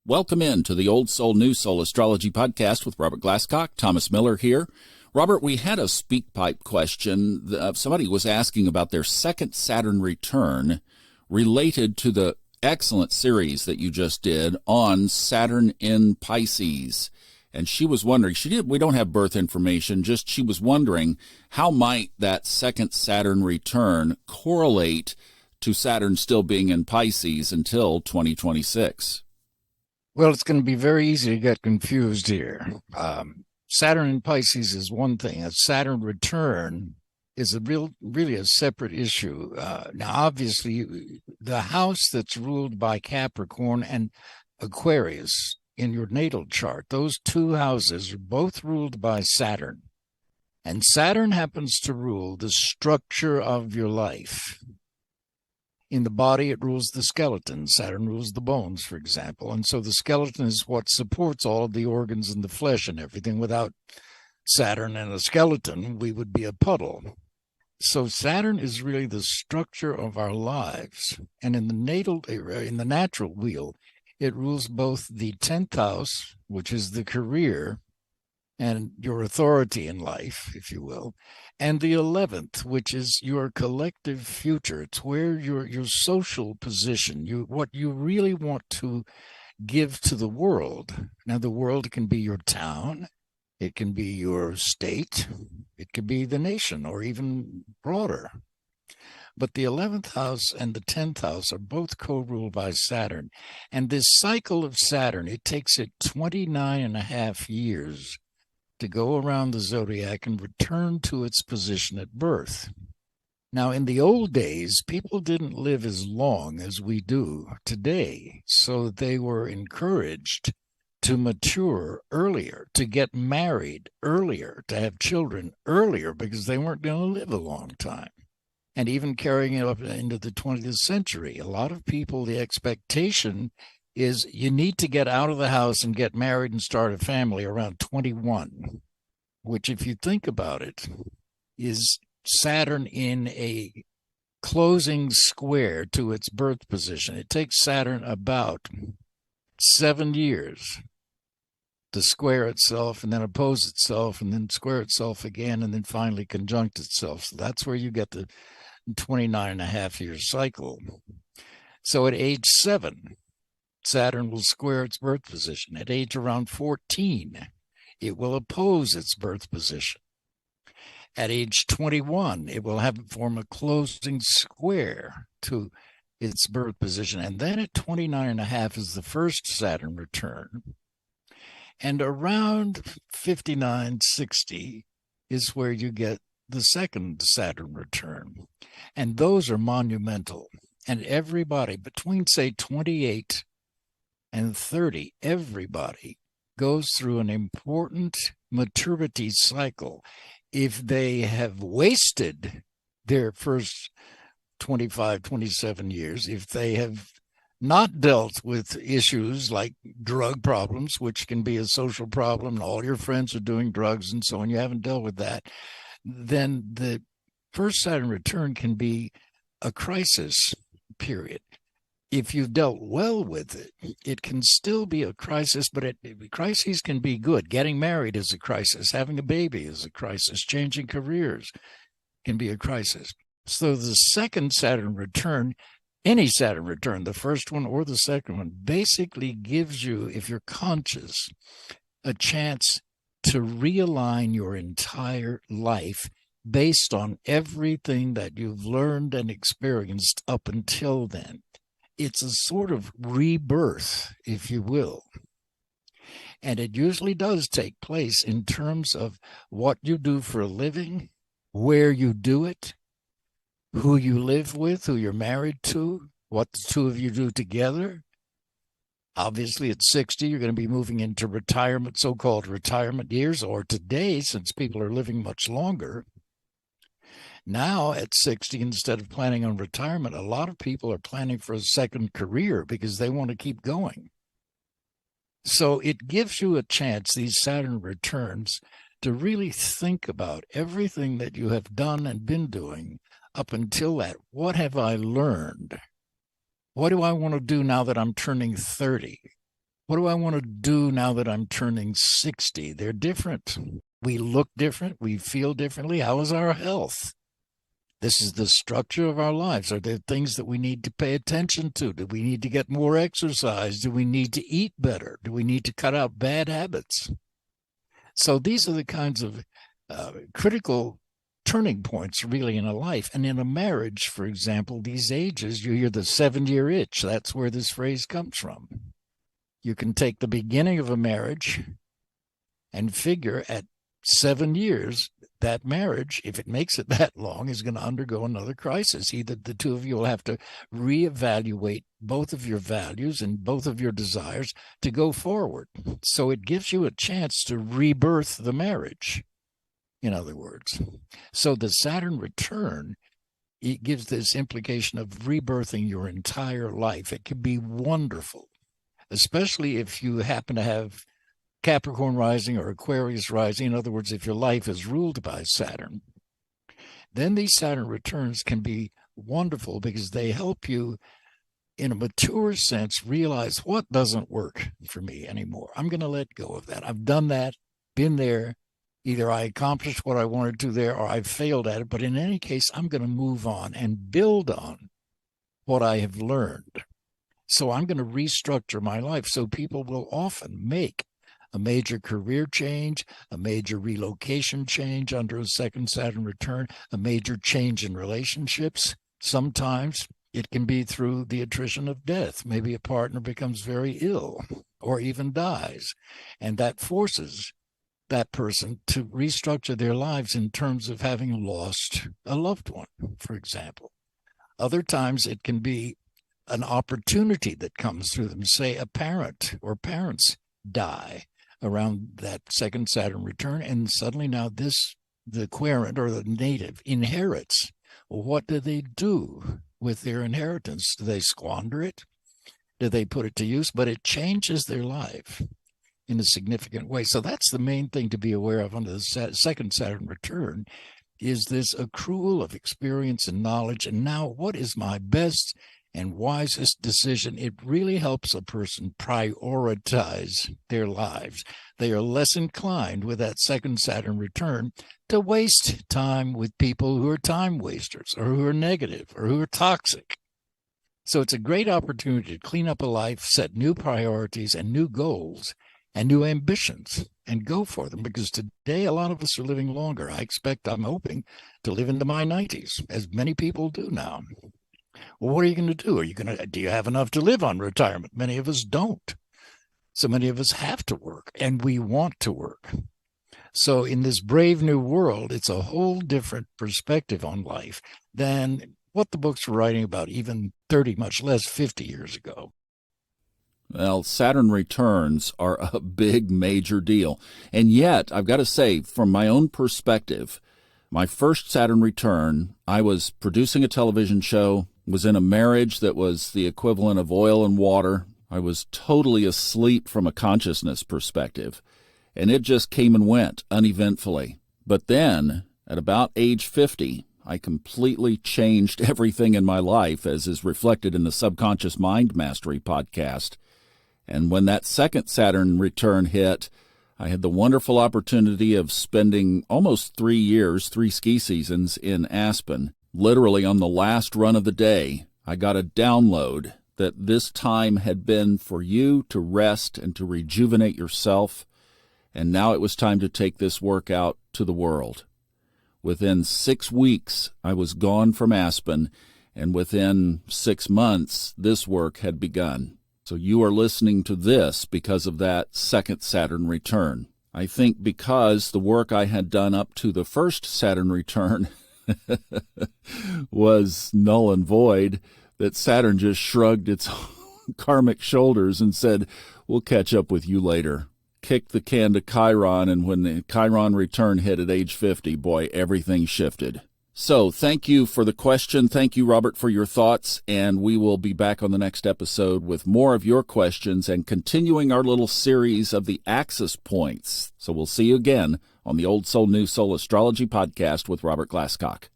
Welcome in to the Old Soul, New Soul Astrology Podcast with Robert Glasscock. Thomas Miller here. Robert, we had a speak pipe question. Somebody was asking about their second Saturn return related to the excellent series that you just did on Saturn in Pisces. And she was wondering, we don't have birth information, just she was wondering how might that second Saturn return correlate to Saturn still being in Pisces until 2026? Well, it's going to be very easy to get confused here. Saturn in Pisces is one thing. A Saturn return is really a separate issue. Now, obviously, the house that's ruled by Capricorn and Aquarius in your natal chart, those two houses are both ruled by Saturn. And Saturn happens to rule the structure of your life. In the body, it rules the skeleton. Saturn rules the bones, for example. And so the skeleton is what supports all of the organs and the flesh and everything. Without Saturn and a skeleton, we would be a puddle. So Saturn is really the structure of our lives. And in the natural wheel, it rules both the 10th house, which is the career and your authority in life, if you will, and the 11th, which is your collective future. It's where your social position, what you really want to give to the world. Now, the world can be your town, it can be your state, it could be the nation, or even broader. But the 11th house and the 10th house are both co-ruled by Saturn. And this cycle of Saturn, it takes it 29 and a half years to go around the zodiac and return to its position at birth. Now, in the old days, people didn't live as long as we do today, so they were encouraged to mature earlier, to get married earlier, to have children earlier, because they weren't going to live a long time. And even carrying it up into the 20th century, a lot of people, the expectation is you need to get out of the house and get married and start a family around 21, which, if you think about it, is Saturn in a closing square to its birth position. It takes Saturn about 7 years to square itself and then oppose itself and then square itself again and then finally conjunct itself. So that's where you get the 29 and a half year cycle. So at age 7, Saturn will square its birth position. At age around 14, it will oppose its birth position. At age 21, it will form a closing square to its birth position. And then at 29 and a half is the first Saturn return. And around 59, 60 is where you get the second Saturn return. And those are monumental. And everybody between, say, 28 and 30, everybody goes through an important maturity cycle. If they have wasted their first 25, 27 years, if they have not dealt with issues like drug problems, which can be a social problem, and all your friends are doing drugs and so on, you haven't dealt with that, then the first Saturn return can be a crisis period. If you've dealt well with it, it can still be a crisis, but crises can be good. Getting married is a crisis. Having a baby is a crisis. Changing careers can be a crisis. So the second Saturn return, any Saturn return, the first one or the second one, basically gives you, if you're conscious, a chance to realign your entire life based on everything that you've learned and experienced up until then. It's a sort of rebirth, if you will. And it usually does take place in terms of what you do for a living, where you do it, who you live with, who you're married to, what the two of you do together. Obviously, at 60, you're going to be moving into retirement, so-called retirement years, or today, since people are living much longer. Now, at 60, instead of planning on retirement, a lot of people are planning for a second career because they want to keep going. So it gives you a chance, these Saturn returns, to really think about everything that you have done and been doing up until that. What have I learned? What do I want to do now that I'm turning 30? What do I want to do now that I'm turning 60? They're different. We look different. We feel differently. How is our health? This is the structure of our lives. Are there things that we need to pay attention to? Do we need to get more exercise? Do we need to eat better? Do we need to cut out bad habits? So these are the kinds of critical turning points really in a life. And in a marriage, for example, these ages, you hear the 7-year itch. That's where this phrase comes from. You can take the beginning of a marriage and figure at 7 years, that marriage, if it makes it that long, is going to undergo another crisis. Either the two of you will have to reevaluate both of your values and both of your desires to go forward. So it gives you a chance to rebirth the marriage, in other words. So the Saturn return, it gives this implication of rebirthing your entire life. It can be wonderful, especially if you happen to have Capricorn rising or Aquarius rising. In other words, if your life is ruled by Saturn, then these Saturn returns can be wonderful because they help you, in a mature sense, realize what doesn't work for me anymore. I'm going to let go of that. I've done that, been there. Either I accomplished what I wanted to there or I failed at it. But in any case, I'm going to move on and build on what I have learned. So I'm going to restructure my life. So people will often make a major career change, a major relocation change under a second Saturn return, a major change in relationships. Sometimes it can be through the attrition of death. Maybe a partner becomes very ill or even dies, and that forces that person to restructure their lives in terms of having lost a loved one, for example. Other times it can be an opportunity that comes through them. Say a parent or parents die around that second Saturn return, and suddenly now the querent or the native inherits. Well, what do they do with their inheritance? Do they squander it? Do they put it to use? But it changes their life in a significant way. So that's the main thing to be aware of under the second Saturn return, is this accrual of experience and knowledge. And now, what is my best and wisest decision? It really helps a person prioritize their lives. They are less inclined with that second Saturn return to waste time with people who are time wasters or who are negative or who are toxic. So it's a great opportunity to clean up a life, set new priorities and new goals and new ambitions, and go for them. Because today, a lot of us are living longer. I'm hoping to live into my 90s, as many people do now. Well, what are you going to do? Do you have enough to live on retirement? Many of us don't. So many of us have to work, and we want to work. So in this brave new world, it's a whole different perspective on life than what the books were writing about even 30, much less 50 years ago. Well, Saturn returns are a big, major deal. And yet, I've got to say, from my own perspective, my first Saturn return, I was producing a television show, was in a marriage that was the equivalent of oil and water. I was totally asleep from a consciousness perspective, and it just came and went uneventfully. But then, at about age 50, I completely changed everything in my life, as is reflected in the Subconscious Mind Mastery podcast. And when that second Saturn return hit, I had the wonderful opportunity of spending almost 3 years, 3 ski seasons in Aspen. Literally on the last run of the day, I got a download that this time had been for you to rest and to rejuvenate yourself, and now it was time to take this work out to the world. Within 6 weeks, I was gone from Aspen, and within 6 months, this work had begun. So you are listening to this because of that second Saturn return. I think because the work I had done up to the first Saturn return was null and void, that Saturn just shrugged its karmic shoulders and said, we'll catch up with you later. Kicked the can to Chiron, and when the Chiron return hit at age 50, boy, everything shifted. So thank you for the question. Thank you, Robert, for your thoughts, and we will be back on the next episode with more of your questions and continuing our little series of the axis points. So we'll see you again on the Old Soul, New Soul Astrology podcast with Robert Glasscock.